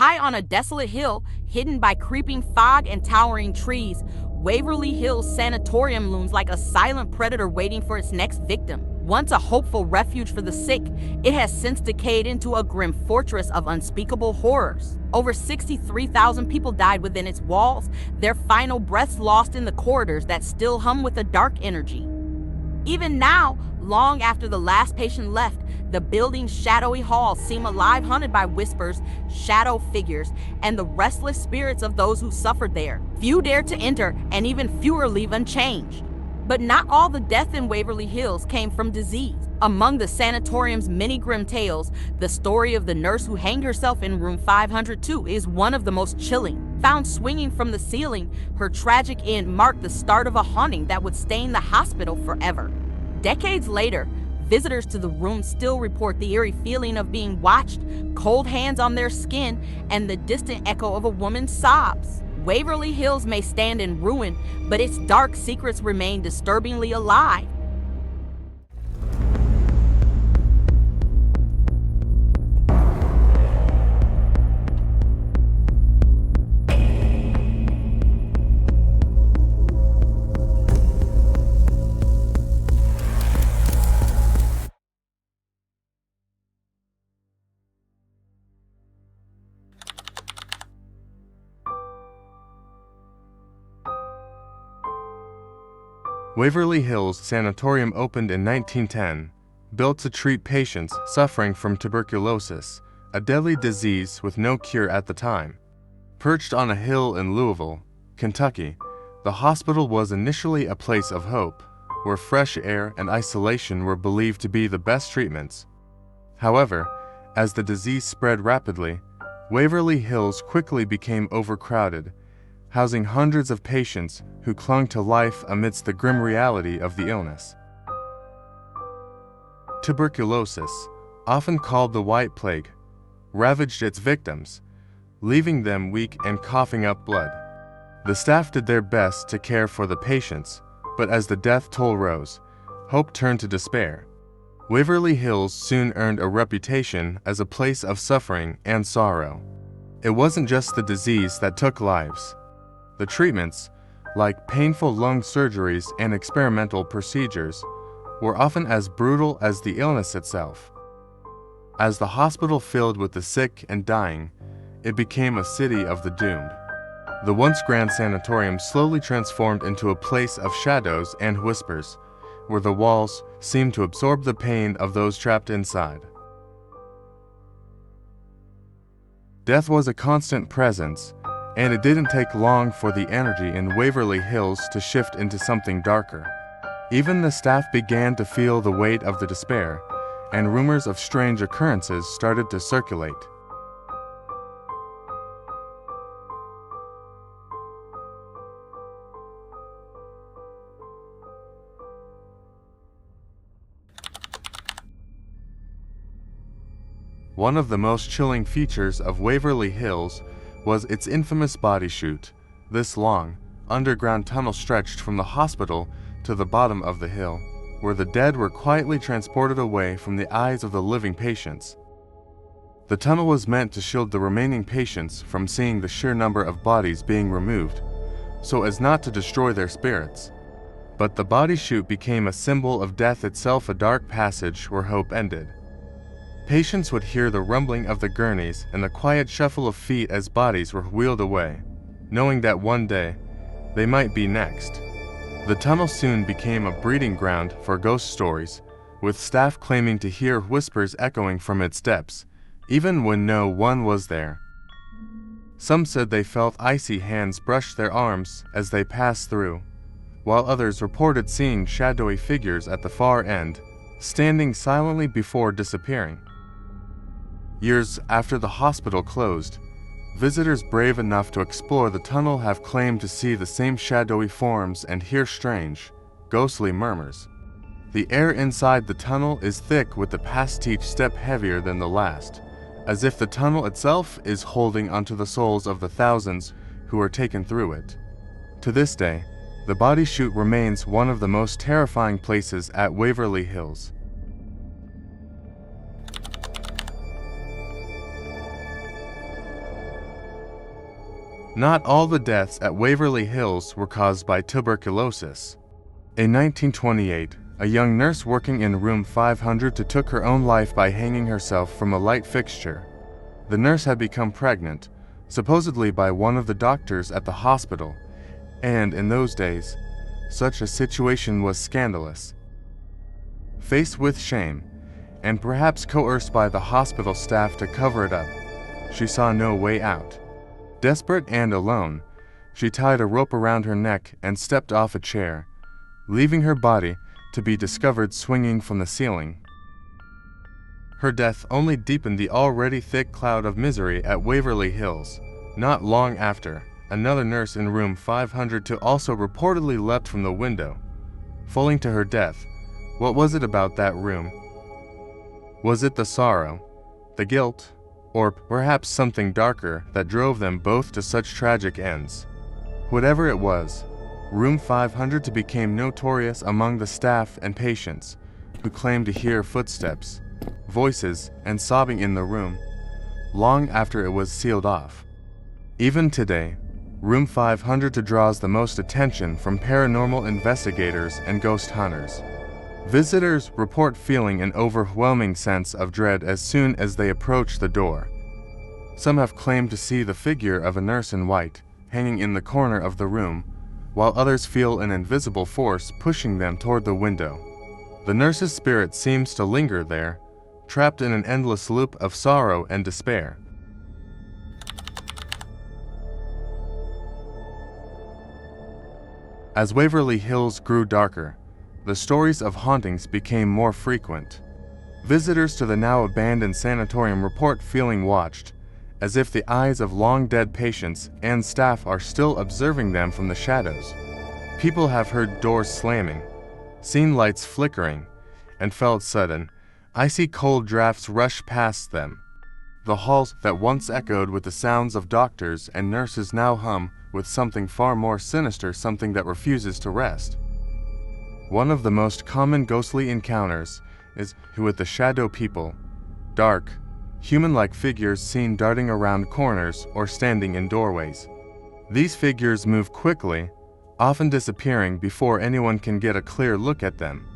High on a desolate hill, hidden by creeping fog and towering trees, Waverly Hills Sanatorium looms like a silent predator waiting for its next victim. Once a hopeful refuge for the sick, it has since decayed into a grim fortress of unspeakable horrors. Over 63,000 people died within its walls, their final breaths lost in the corridors that still hum with a dark energy. Even now, long after the last patient left, the building's shadowy halls seem alive, haunted by whispers, shadow figures, and the restless spirits of those who suffered there. Few dare to enter, and even fewer leave unchanged. But not all the death in Waverly Hills came from disease. Among the sanatorium's many grim tales, the story of the nurse who hanged herself in room 502 is one of the most chilling. Found swinging from the ceiling, her tragic end marked the start of a haunting that would stain the hospital forever. Decades later, visitors to the room still report the eerie feeling of being watched, cold hands on their skin, and the distant echo of a woman's sobs. Waverly Hills may stand in ruin, but its dark secrets remain disturbingly alive. Waverly Hills Sanatorium opened in 1910, built to treat patients suffering from tuberculosis, a deadly disease with no cure at the time. Perched on a hill in Louisville, Kentucky, the hospital was initially a place of hope, where fresh air and isolation were believed to be the best treatments. However, as the disease spread rapidly, Waverly Hills quickly became overcrowded, housing hundreds of patients who clung to life amidst the grim reality of the illness. Tuberculosis, often called the White Plague, ravaged its victims, leaving them weak and coughing up blood. The staff did their best to care for the patients, but as the death toll rose, hope turned to despair. Waverly Hills soon earned a reputation as a place of suffering and sorrow. It wasn't just the disease that took lives. The treatments, like painful lung surgeries and experimental procedures, were often as brutal as the illness itself. As the hospital filled with the sick and dying, it became a city of the doomed. The once grand sanatorium slowly transformed into a place of shadows and whispers, where the walls seemed to absorb the pain of those trapped inside. Death was a constant presence, and it didn't take long for the energy in Waverly Hills to shift into something darker. Even the staff began to feel the weight of the despair, and rumors of strange occurrences started to circulate. One of the most chilling features of Waverly Hills was its infamous body chute. This long, underground tunnel stretched from the hospital to the bottom of the hill, where the dead were quietly transported away from the eyes of the living patients. The tunnel was meant to shield the remaining patients from seeing the sheer number of bodies being removed, so as not to destroy their spirits. But the body chute became a symbol of death itself, a dark passage where hope ended. Patients would hear the rumbling of the gurneys and the quiet shuffle of feet as bodies were wheeled away, knowing that one day they might be next. The tunnel soon became a breeding ground for ghost stories, with staff claiming to hear whispers echoing from its depths, even when no one was there. Some said they felt icy hands brush their arms as they passed through, while others reported seeing shadowy figures at the far end, standing silently before disappearing. Years after the hospital closed, visitors brave enough to explore the tunnel have claimed to see the same shadowy forms and hear strange, ghostly murmurs. The air inside the tunnel is thick, with the past each step heavier than the last, as if the tunnel itself is holding onto the souls of the thousands who are taken through it. To this day, the body chute remains one of the most terrifying places at Waverly Hills. Not all the deaths at Waverly Hills were caused by tuberculosis. In 1928, a young nurse working in room 500 took her own life by hanging herself from a light fixture. The nurse had become pregnant, supposedly by one of the doctors at the hospital, and in those days, such a situation was scandalous. Faced with shame, and perhaps coerced by the hospital staff to cover it up, she saw no way out. Desperate and alone, she tied a rope around her neck and stepped off a chair, leaving her body to be discovered swinging from the ceiling. Her death only deepened the already thick cloud of misery at Waverly Hills. Not long after, another nurse in room 500 also reportedly leapt from the window, falling to her death. What was it about that room? Was it the sorrow, the guilt, or perhaps something darker that drove them both to such tragic ends? Whatever it was, room 500 became notorious among the staff and patients, who claimed to hear footsteps, voices, and sobbing in the room, long after it was sealed off. Even today, room 500 draws the most attention from paranormal investigators and ghost hunters. Visitors report feeling an overwhelming sense of dread as soon as they approach the door. Some have claimed to see the figure of a nurse in white hanging in the corner of the room, while others feel an invisible force pushing them toward the window. The nurse's spirit seems to linger there, trapped in an endless loop of sorrow and despair. As Waverly Hills grew darker, the stories of hauntings became more frequent. Visitors to the now abandoned sanatorium report feeling watched, as if the eyes of long-dead patients and staff are still observing them from the shadows. People have heard doors slamming, seen lights flickering, and felt sudden, icy cold drafts rush past them. The halls that once echoed with the sounds of doctors and nurses now hum with something far more sinister, something that refuses to rest. One of the most common ghostly encounters is with the shadow people, dark, human-like figures seen darting around corners or standing in doorways. These figures move quickly, often disappearing before anyone can get a clear look at them.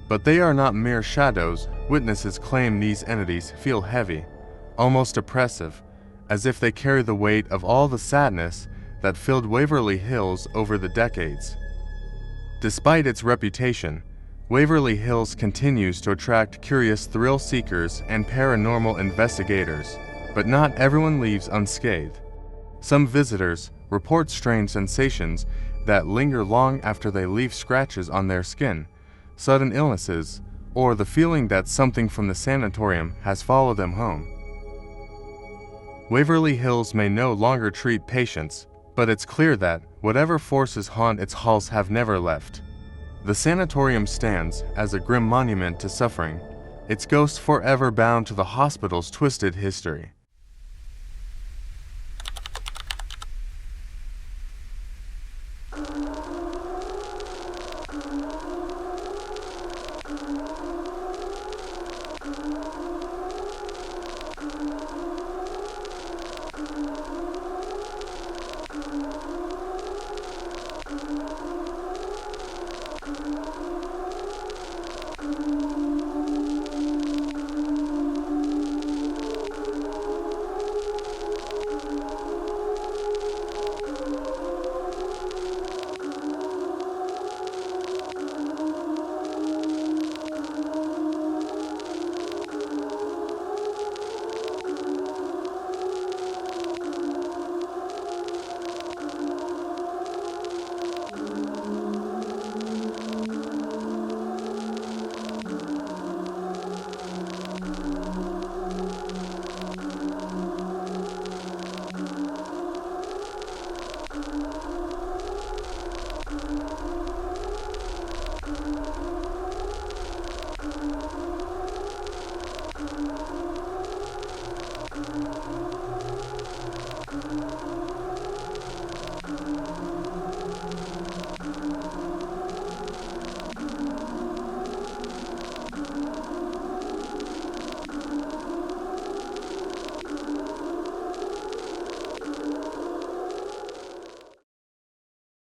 But they are not mere shadows. Witnesses claim these entities feel heavy, almost oppressive, as if they carry the weight of all the sadness that filled Waverly Hills over the decades. Despite its reputation, Waverly Hills continues to attract curious thrill seekers and paranormal investigators, but not everyone leaves unscathed. Some visitors report strange sensations that linger long after they leave, scratches on their skin, sudden illnesses, or the feeling that something from the sanatorium has followed them home. Waverly Hills may no longer treat patients, but it's clear that whatever forces haunt its halls have never left. The sanatorium stands as a grim monument to suffering, its ghost forever bound to the hospital's twisted history.